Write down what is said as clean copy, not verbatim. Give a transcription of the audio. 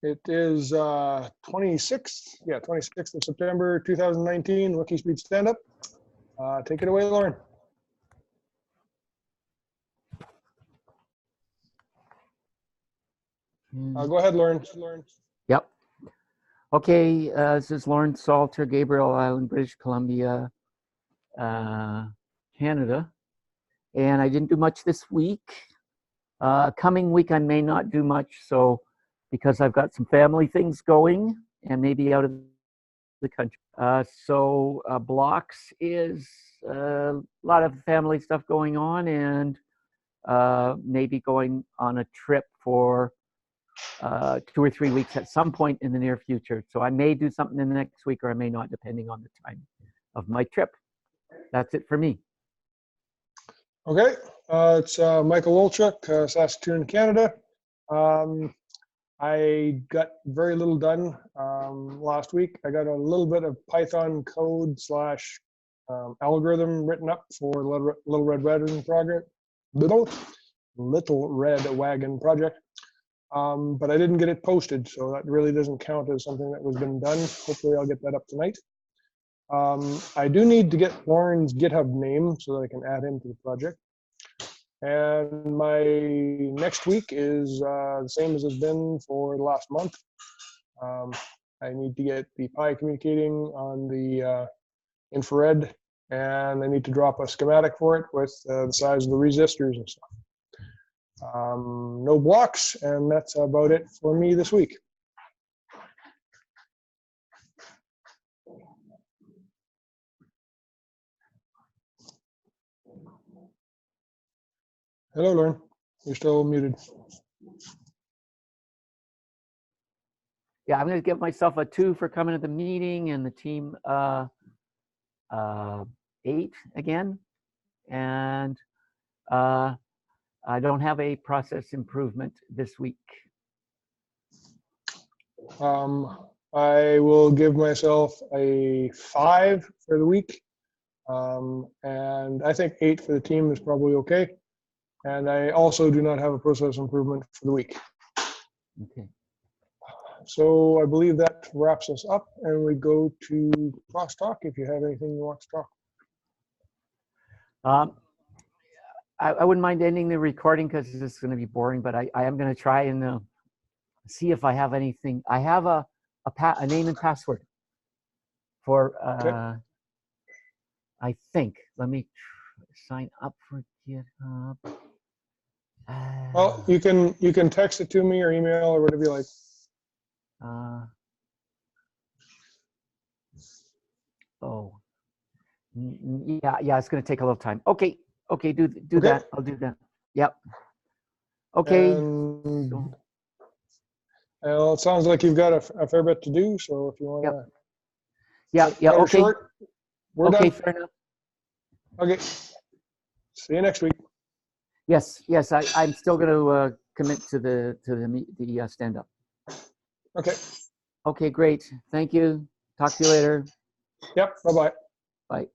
It is 26th, yeah, 26th of September, 2019, WiKiSPEED Stand-Up. Take it away, Lauren. Go ahead, Lauren. Yep. Okay, this is Lauren Salter, Gabriel Island, British Columbia, Canada. And I didn't do much this week. Coming week, I may not do much, so because I've got some family things going and maybe out of the country. Blocks is a lot of family stuff going on, and maybe going on a trip for 2 or 3 weeks at some point in the near future. So I may do something in the next week, or I may not, depending on the time of my trip. That's it for me. Okay, it's Michael Wolchuk, Saskatoon, Canada. I got very little done last week. I got a little bit of Python code / algorithm written up for Little Red Wagon project. Little Red Wagon project. But I didn't get it posted, so that really doesn't count as something that was been done. Hopefully I'll get that up tonight. I do need to get Lauren's GitHub name so that I can add him to the project. And my next week is the same as it's been for the last month. I need to get the Pi communicating on the infrared, and I need to drop a schematic for it with the size of the resistors and stuff. No blocks, and that's about it for me this week. Hello, Lauren. You're still muted. Yeah, I'm going to give myself a 2 for coming to the meeting, and the team 8 again. And I don't have a process improvement this week. I will give myself a 5 for the week. And I think 8 for the team is probably okay. And I also do not have a process improvement for the week. Okay. So I believe that wraps us up, and we go to crosstalk if you have anything you want to talk. I wouldn't mind ending the recording because this is going to be boring, but I am going to try and see if I have anything. I have a name and password for, Okay. I think. Let me sign up for GitHub. Well, you can text it to me or email or whatever you like. Yeah, it's going to take a little time. Okay, do Okay. that. I'll do that. Yep. Okay. Well, it sounds like you've got a fair bit to do, so if you want to. Yeah. Okay. Short, we're done. Fair enough. Okay. See you next week. Yes. I'm still going to commit to the stand-up. Okay. Okay, great. Thank you. Talk to you later. Yep. Bye-bye. Bye.